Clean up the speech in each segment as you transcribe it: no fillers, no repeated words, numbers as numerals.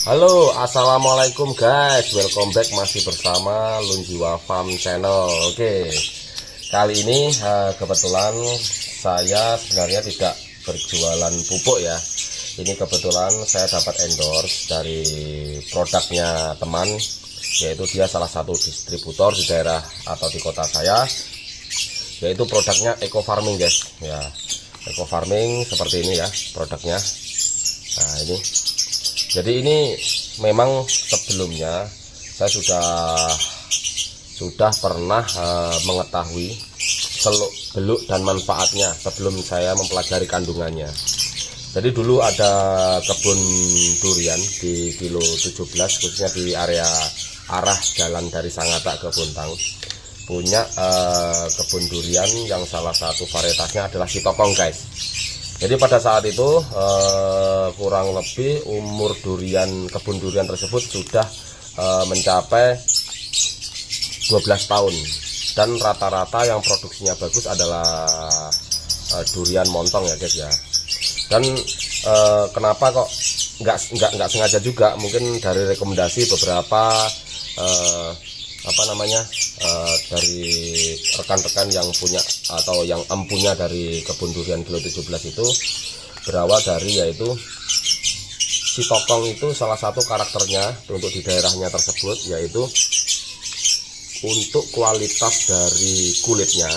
Halo, assalamualaikum guys, welcome back, masih bersama Lunjiwa Farm Channel. Oke, kali ini kebetulan saya sebenarnya tidak berjualan pupuk ya. Ini kebetulan saya dapat endorse dari produknya teman, yaitu dia salah satu distributor di daerah atau di kota saya, yaitu produknya eco farming guys ya. Eco farming seperti ini ya produknya. Nah ini, jadi ini memang sebelumnya saya sudah pernah mengetahui seluk beluk dan manfaatnya sebelum saya mempelajari kandungannya. Jadi dulu ada kebun durian di kilo 17, khususnya di area arah jalan dari Sangatta ke Bontang, punya kebun durian yang salah satu varietasnya adalah Sitokong guys. Jadi pada saat itu kurang lebih umur kebun durian tersebut sudah mencapai 12 tahun, dan rata-rata yang produksinya bagus adalah durian montong ya guys ya. Dan kenapa kok nggak sengaja juga, mungkin dari rekomendasi beberapa dari rekan-rekan yang punya atau yang empunya dari kebun durian kilo 17 itu, berawal dari yaitu Sitokong itu salah satu karakternya untuk di daerahnya tersebut, yaitu untuk kualitas dari kulitnya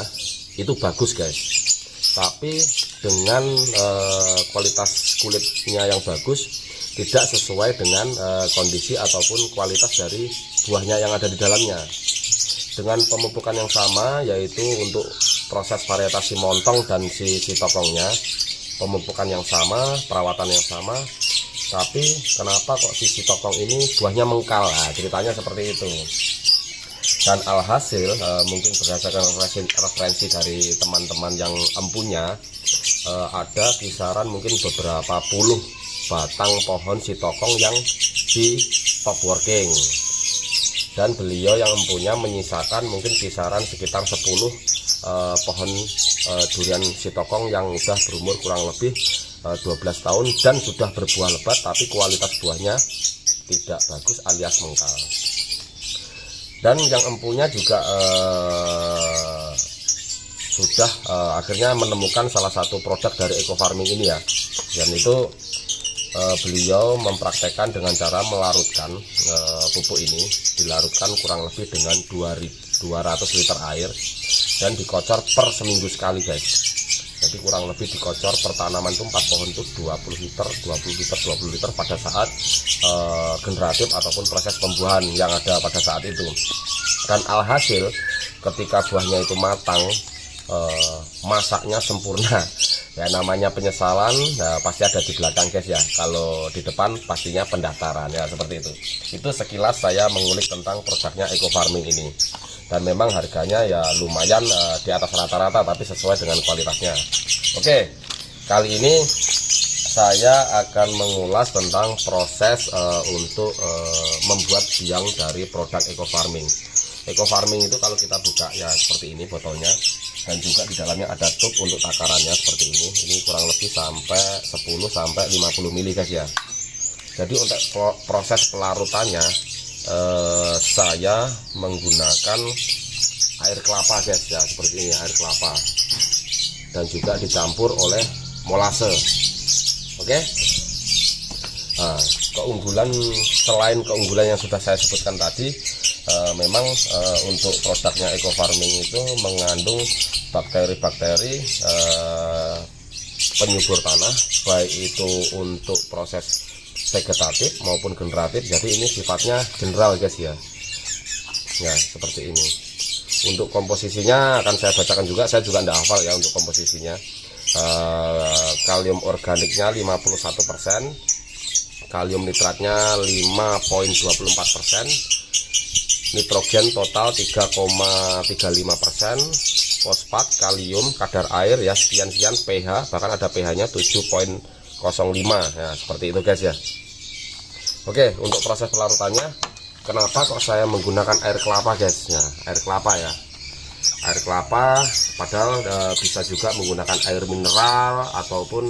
itu bagus guys, tapi dengan kualitas kulitnya yang bagus tidak sesuai dengan kondisi ataupun kualitas dari buahnya yang ada di dalamnya. Dengan pemupukan yang sama, yaitu untuk proses varietasi montong dan si Sitokongnya, pemupukan yang sama, perawatan yang sama, tapi kenapa kok si Sitokong ini buahnya mengkal? Nah, ceritanya seperti itu. Dan alhasil mungkin berdasarkan referensi dari teman-teman yang empunya, ada kisaran mungkin beberapa puluh batang pohon Sitokong yang di stop working, dan beliau yang empunya menyisakan mungkin kisaran sekitar 10 pohon durian Sitokong yang sudah berumur kurang lebih 12 tahun dan sudah berbuah lebat, tapi kualitas buahnya tidak bagus alias mengkal. Dan yang empunya juga sudah akhirnya menemukan salah satu produk dari eco farming ini ya, dan itu beliau mempraktekkan dengan cara melarutkan pupuk ini, dilarutkan kurang lebih dengan 200 liter air dan dikocor per seminggu sekali guys. Jadi kurang lebih dikocor per tanaman itu 4 pohon itu 20 liter pada saat generatif ataupun proses pembuahan yang ada pada saat itu. Dan alhasil ketika buahnya itu matang, masaknya sempurna ya. Namanya penyesalan pasti ada di belakang guys ya, kalau di depan pastinya pendaftaran ya, seperti itu sekilas saya mengulik tentang produknya eco farming ini. Dan memang harganya ya lumayan di atas rata-rata, tapi sesuai dengan kualitasnya. Oke, kali ini saya akan mengulas tentang proses untuk membuat biang dari produk eco farming. Eco farming itu kalau kita buka ya seperti ini botolnya, dan juga di dalamnya ada tube untuk takarannya seperti ini. Ini kurang lebih sampai 10 sampai 50 mili guys ya. Jadi untuk proses pelarutannya saya menggunakan air kelapa guys ya, seperti ini air kelapa, dan juga dicampur oleh molase. Oke. Nah, keunggulan selain keunggulan yang sudah saya sebutkan tadi, memang untuk produknya eco farming itu mengandung bakteri-bakteri penyubur tanah, baik itu untuk proses vegetatif maupun generatif. Jadi ini sifatnya general guys ya. Ya seperti ini. Untuk komposisinya akan saya bacakan juga, saya juga tidak hafal ya untuk komposisinya. Kalium organiknya 51%, kalium nitratnya 5,24%, nitrogen total 3,35%, fosfat, kalium, kadar air ya sekian-sekian, pH bahkan ada pH-nya 7,05 ya, seperti itu guys ya. Oke, untuk proses pelarutannya, kenapa kok saya menggunakan air kelapa guys? Nah, air kelapa ya, air kelapa, padahal bisa juga menggunakan air mineral ataupun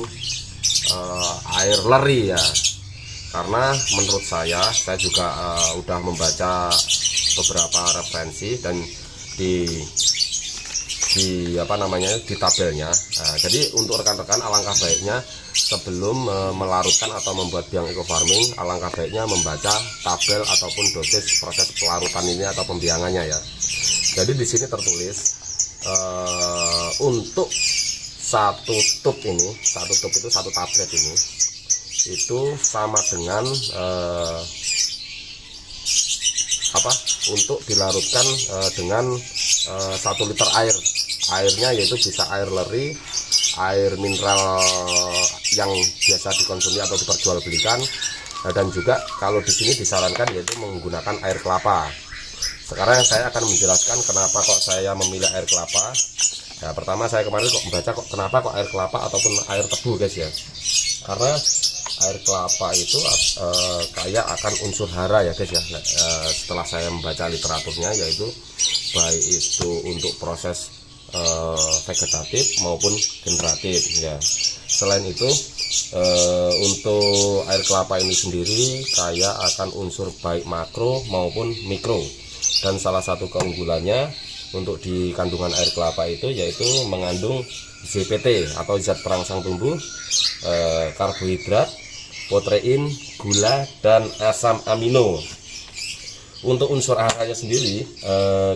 air leri ya. karena menurut saya juga udah membaca beberapa referensi dan di apa namanya, di tabelnya. Nah, jadi untuk rekan-rekan, alangkah baiknya sebelum melarutkan atau membuat biang eco farming, alangkah baiknya membaca tabel ataupun dosis proses pelarutan ini atau pembiangannya ya. Jadi di sini tertulis untuk satu tub ini, satu tub itu satu tablet ini itu sama dengan untuk dilarutkan dengan 1 liter airnya, yaitu bisa air leri, air mineral yang biasa dikonsumsi atau diperjualbelikan, dan juga kalau di sini disarankan yaitu menggunakan air kelapa. Sekarang saya akan menjelaskan kenapa kok saya memilih air kelapa. Nah, pertama saya kemarin kok membaca kenapa kok air kelapa ataupun air tebu guys ya, karena air kelapa itu kaya akan unsur hara ya guys ya. Setelah saya membaca literaturnya, yaitu baik itu untuk proses vegetatif maupun generatif ya. Selain itu untuk air kelapa ini sendiri kaya akan unsur baik makro maupun mikro, dan salah satu keunggulannya untuk di kandungan air kelapa itu yaitu mengandung ZPT atau zat perangsang tumbuh, karbohidrat, protein, gula, dan asam amino. Untuk unsur haranya sendiri,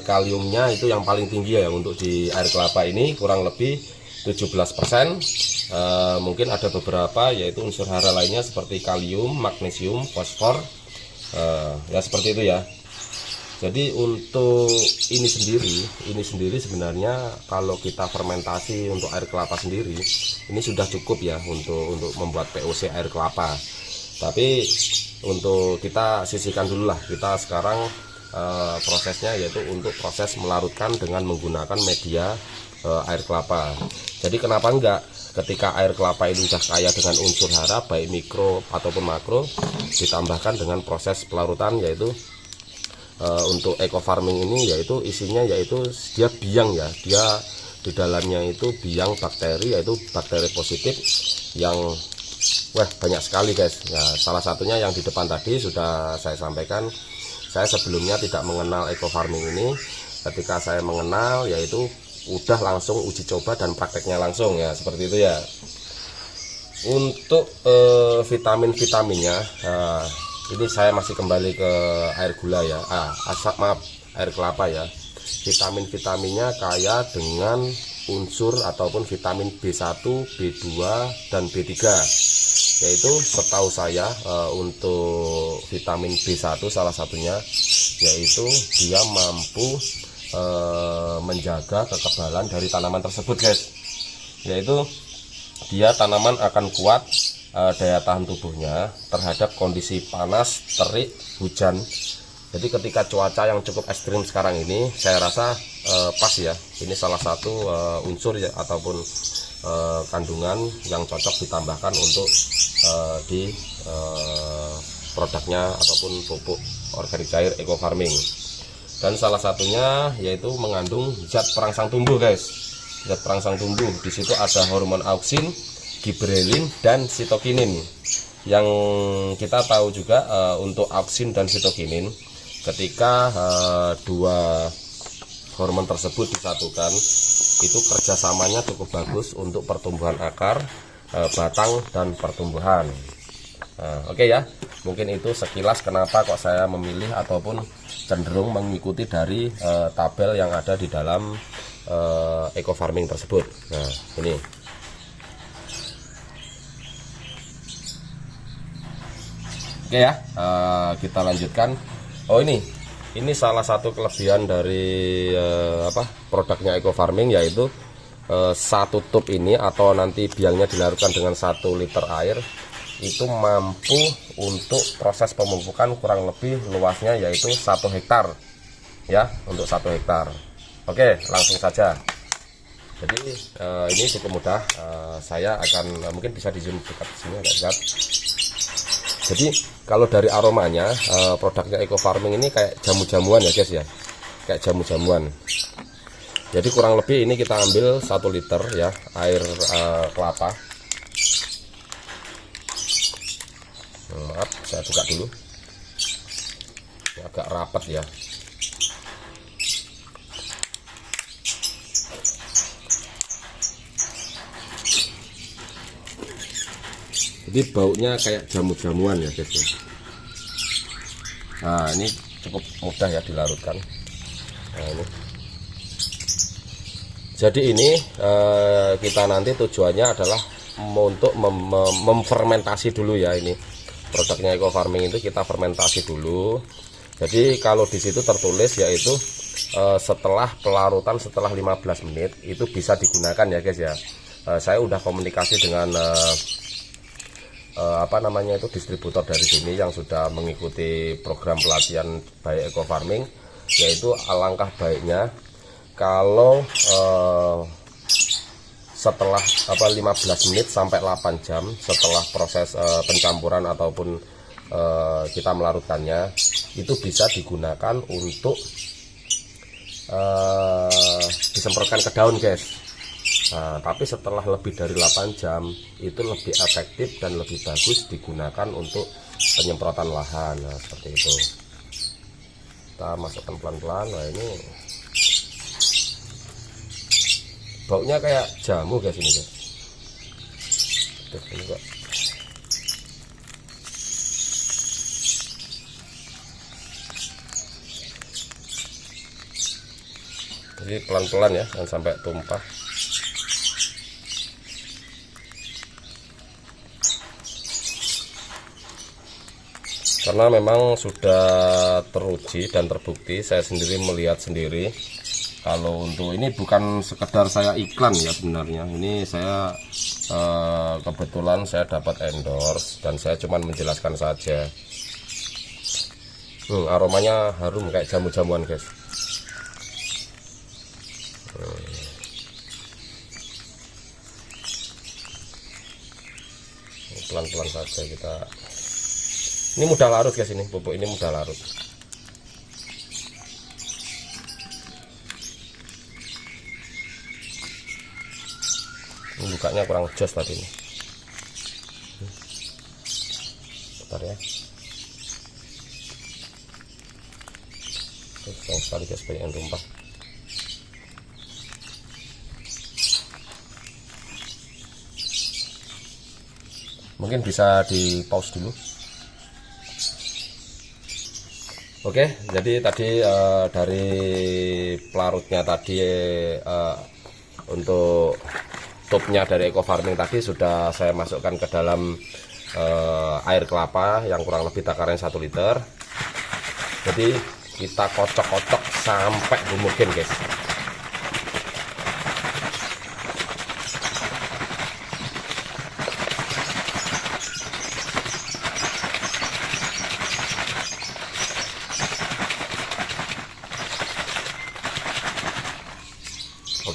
kaliumnya itu yang paling tinggi ya untuk di air kelapa ini, kurang lebih 17%. Mungkin ada beberapa yaitu unsur hara lainnya seperti kalium, magnesium, fosfor, ya seperti itu ya. Jadi untuk ini sendiri sebenarnya kalau kita fermentasi untuk air kelapa sendiri, ini sudah cukup ya untuk membuat POC air kelapa. Tapi untuk kita sisihkan dulu lah, kita sekarang prosesnya yaitu untuk proses melarutkan dengan menggunakan media air kelapa. Jadi kenapa enggak ketika air kelapa ini sudah kaya dengan unsur hara baik mikro ataupun makro, ditambahkan dengan proses pelarutan yaitu untuk eco farming ini, yaitu isinya yaitu dia biang ya, dia di dalamnya itu biang bakteri, yaitu bakteri positif yang banyak sekali guys ya. Salah satunya yang di depan tadi sudah saya sampaikan. Saya sebelumnya tidak mengenal eco farming ini. Ketika saya mengenal, yaitu udah langsung uji coba dan prakteknya langsung ya, seperti itu ya. Untuk vitamin-vitaminnya, ini saya masih kembali ke air gula ya, air kelapa ya. Vitamin-vitaminnya kaya dengan unsur ataupun vitamin B1, B2, dan B3. Yaitu setahu saya untuk vitamin B1 salah satunya yaitu dia mampu menjaga kekebalan dari tanaman tersebut guys. Yaitu dia tanaman akan kuat daya tahan tubuhnya terhadap kondisi panas, terik, hujan. Jadi ketika cuaca yang cukup ekstrim sekarang ini, saya rasa pas ya. Ini salah satu unsur ya, ataupun kandungan yang cocok ditambahkan untuk di produknya ataupun pupuk organik cair eco farming. Dan salah satunya yaitu mengandung zat perangsang tumbuh guys. Zat perangsang tumbuh, di situ ada hormon auksin, giberelin, dan sitokinin. Yang kita tahu juga untuk auksin dan sitokinin, ketika dua hormon tersebut disatukan, itu kerjasamanya cukup bagus untuk pertumbuhan akar, batang, dan pertumbuhan. Oke ya, mungkin itu sekilas kenapa kok saya memilih ataupun cenderung mengikuti dari tabel yang ada di dalam eco farming tersebut. Nah ini. Oke ya, kita lanjutkan. Oh ini salah satu kelebihan dari produknya eco farming, yaitu satu tub ini atau nanti biangnya dilarutkan dengan 1 liter air itu mampu untuk proses pemupukan kurang lebih luasnya yaitu 1 hektar ya, untuk 1 hektar. Oke, langsung saja. Jadi ini cukup mudah. Saya akan mungkin bisa di zoom dekat sini agak dekat. Jadi kalau dari aromanya, produknya eco farming ini kayak jamu-jamuan ya guys ya, kayak jamu-jamuan. Jadi kurang lebih ini kita ambil 1 liter ya air kelapa. Maaf, saya buka dulu. Ini agak rapat ya. Jadi baunya kayak jamu-jamuan ya guys ya. Nah ini cukup mudah ya dilarutkan. Nah, ini. Jadi ini kita nanti tujuannya adalah untuk memfermentasi dulu ya. Ini produknya Eco Farming itu kita fermentasi dulu. Jadi kalau di situ tertulis yaitu setelah pelarutan setelah 15 menit itu bisa digunakan ya guys ya. Saya udah komunikasi dengan distributor dari sini yang sudah mengikuti program pelatihan by Eco Farming, yaitu alangkah baiknya kalau setelah 15 menit sampai 8 jam setelah proses pencampuran ataupun kita melarutkannya itu bisa digunakan untuk disemprotkan ke daun guys. Nah, tapi setelah lebih dari 8 jam itu lebih efektif dan lebih bagus digunakan untuk penyemprotan lahan. Nah, seperti itu. Kita masukkan pelan-pelan. Nah, ini baunya kayak jamu guys ini guys. Ini kok. Jadi pelan-pelan ya, jangan sampai tumpah. Karena memang sudah teruji dan terbukti, saya sendiri melihat sendiri kalau untuk ini bukan sekedar saya iklan ya sebenarnya. Ini saya kebetulan saya dapat endorse dan saya cuma menjelaskan saja. Aromanya harum kayak jamu-jamuan guys. Pelan-pelan saja kita. Ini mudah larut guys, ini pupuk ini mudah larut. Ini bukanya kurang jos tadi ini. Bentar ya. Sayang sekali guys, banyak yang tumpah. Mungkin bisa di pause dulu. Oke, jadi tadi dari pelarutnya tadi untuk tubnya dari Eco Farming tadi sudah saya masukkan ke dalam air kelapa yang kurang lebih takaran 1 liter. Jadi kita kocok-kocok sampai homogen guys.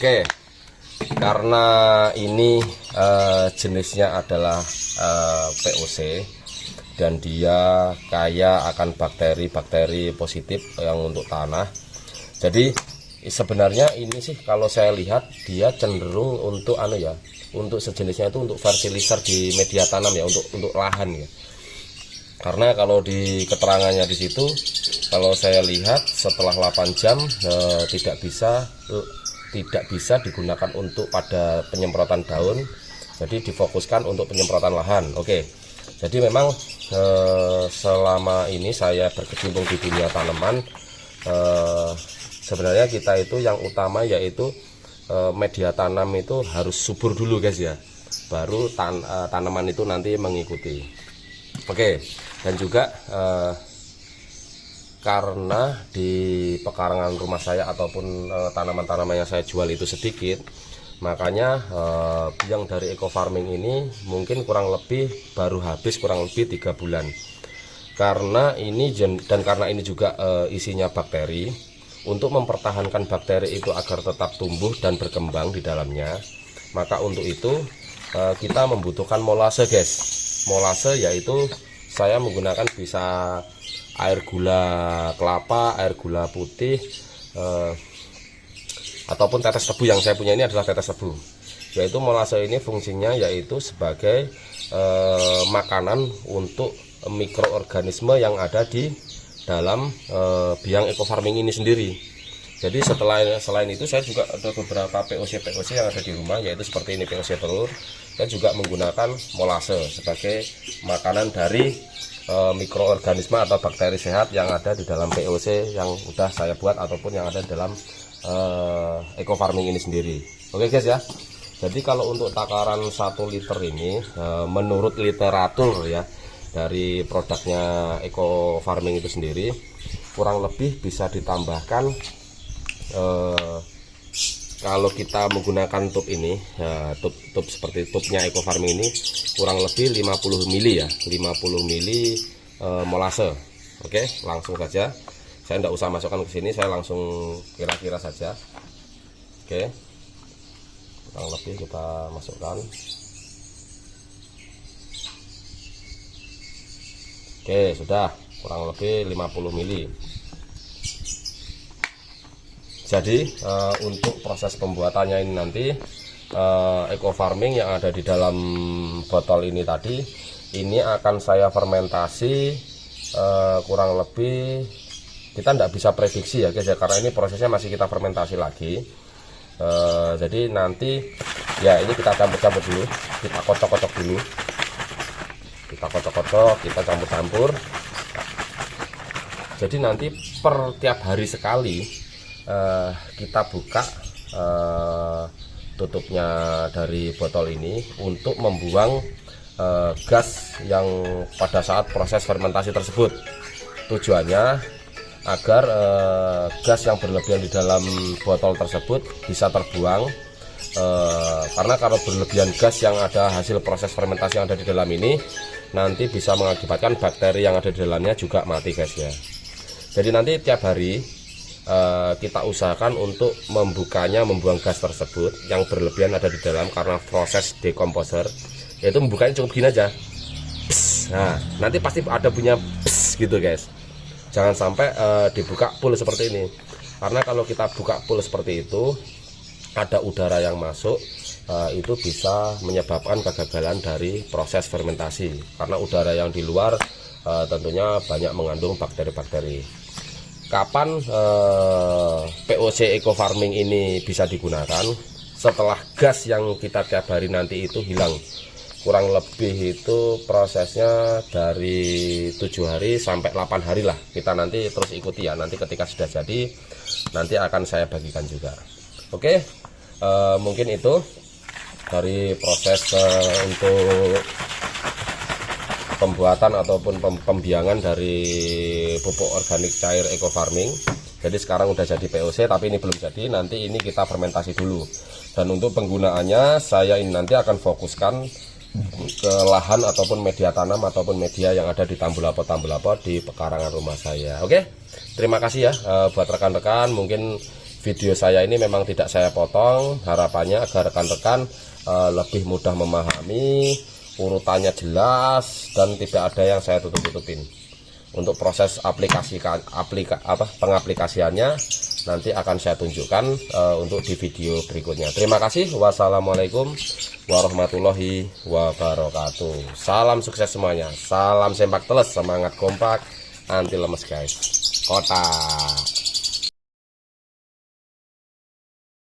Oke, karena ini jenisnya adalah POC dan dia kaya akan bakteri-bakteri positif yang untuk tanah. Jadi sebenarnya ini sih kalau saya lihat dia cenderung untuk untuk sejenisnya itu untuk fertilizer di media tanam ya, untuk lahan ya. Karena kalau di keterangannya di situ kalau saya lihat setelah 8 jam tidak bisa digunakan untuk pada penyemprotan daun, jadi difokuskan untuk penyemprotan lahan. Oke, jadi memang selama ini saya berkecimpung di dunia tanaman, sebenarnya kita itu yang utama yaitu media tanam itu harus subur dulu guys ya, baru tanaman itu nanti mengikuti. Oke, dan juga karena di pekarangan rumah saya ataupun tanaman-tanaman yang saya jual itu sedikit, makanya yang dari Eco Farming ini mungkin kurang lebih baru habis kurang lebih 3 bulan. Karena ini karena ini juga isinya bakteri, untuk mempertahankan bakteri itu agar tetap tumbuh dan berkembang di dalamnya, maka untuk itu kita membutuhkan molase guys. Molase yaitu saya menggunakan bisa air gula kelapa, air gula putih, ataupun tetes tebu. Yang saya punya ini adalah tetes tebu. Yaitu molase ini fungsinya yaitu sebagai makanan untuk mikroorganisme yang ada di dalam biang eco farming ini sendiri. Jadi selain itu saya juga ada beberapa POC yang ada di rumah, yaitu seperti ini POC telur. Saya juga menggunakan molase sebagai makanan dari mikroorganisme atau bakteri sehat yang ada di dalam POC yang udah saya buat ataupun yang ada di dalam eco farming ini sendiri. Oke guys ya. Jadi kalau untuk takaran 1 liter ini menurut literatur ya dari produknya eco farming itu sendiri kurang lebih bisa ditambahkan kalau kita menggunakan tub ini tub seperti tubnya eco farming ini kurang lebih 50 mili ya, 50 mili molase. Oke, langsung saja saya tidak usah masukkan ke sini, saya langsung kira-kira saja. Oke, kurang lebih kita masukkan. Oke, sudah kurang lebih 50 mili. Jadi untuk proses pembuatannya ini nanti eco farming yang ada di dalam botol ini tadi ini akan saya fermentasi kurang lebih, kita tidak bisa prediksi ya guys ya, karena ini prosesnya masih kita fermentasi lagi. Jadi nanti ya ini kita campur-campur dulu, kita kocok-kocok dulu, kita campur-campur. Jadi nanti per tiap hari sekali kita buka tutupnya dari botol ini untuk membuang gas yang pada saat proses fermentasi tersebut. Tujuannya agar gas yang berlebihan di dalam botol tersebut bisa terbuang, karena kalau berlebihan gas yang ada hasil proses fermentasi yang ada di dalam ini nanti bisa mengakibatkan bakteri yang ada di dalamnya juga mati guys ya. Jadi nanti tiap hari kita usahakan untuk membuang gas tersebut yang berlebihan ada di dalam karena proses dekomposer, yaitu membukanya cukup gini aja. Nah nanti pasti ada punya gitu guys. Jangan sampai dibuka full seperti ini, karena kalau kita buka full seperti itu ada udara yang masuk, itu bisa menyebabkan kegagalan dari proses fermentasi, karena udara yang di luar tentunya banyak mengandung bakteri-bakteri. Kapan POC eco farming ini bisa digunakan? Setelah gas yang kita tiap hari nanti itu hilang. Kurang lebih itu prosesnya dari 7 hari sampai 8 hari lah. Kita nanti terus ikuti ya, nanti ketika sudah jadi nanti akan saya bagikan juga. Oke, mungkin itu dari proses untuk pembuatan ataupun pembiangan dari pupuk organik cair eco farming. Jadi sekarang udah jadi POC, tapi ini belum jadi, nanti ini kita fermentasi dulu. Dan untuk penggunaannya saya ini nanti akan fokuskan ke lahan ataupun media tanam ataupun media yang ada di tambul-lapot di pekarangan rumah saya. Oke, terima kasih ya buat rekan-rekan. Mungkin video saya ini memang tidak saya potong, harapannya agar rekan-rekan lebih mudah memahami, urutannya jelas dan tidak ada yang saya tutup-tutupin. Untuk proses pengaplikasiannya nanti akan saya tunjukkan untuk di video berikutnya. Terima kasih. Wassalamualaikum warahmatullahi wabarakatuh. Salam sukses semuanya. Salam sempak teles, semangat kompak, anti lemes guys. Kotak.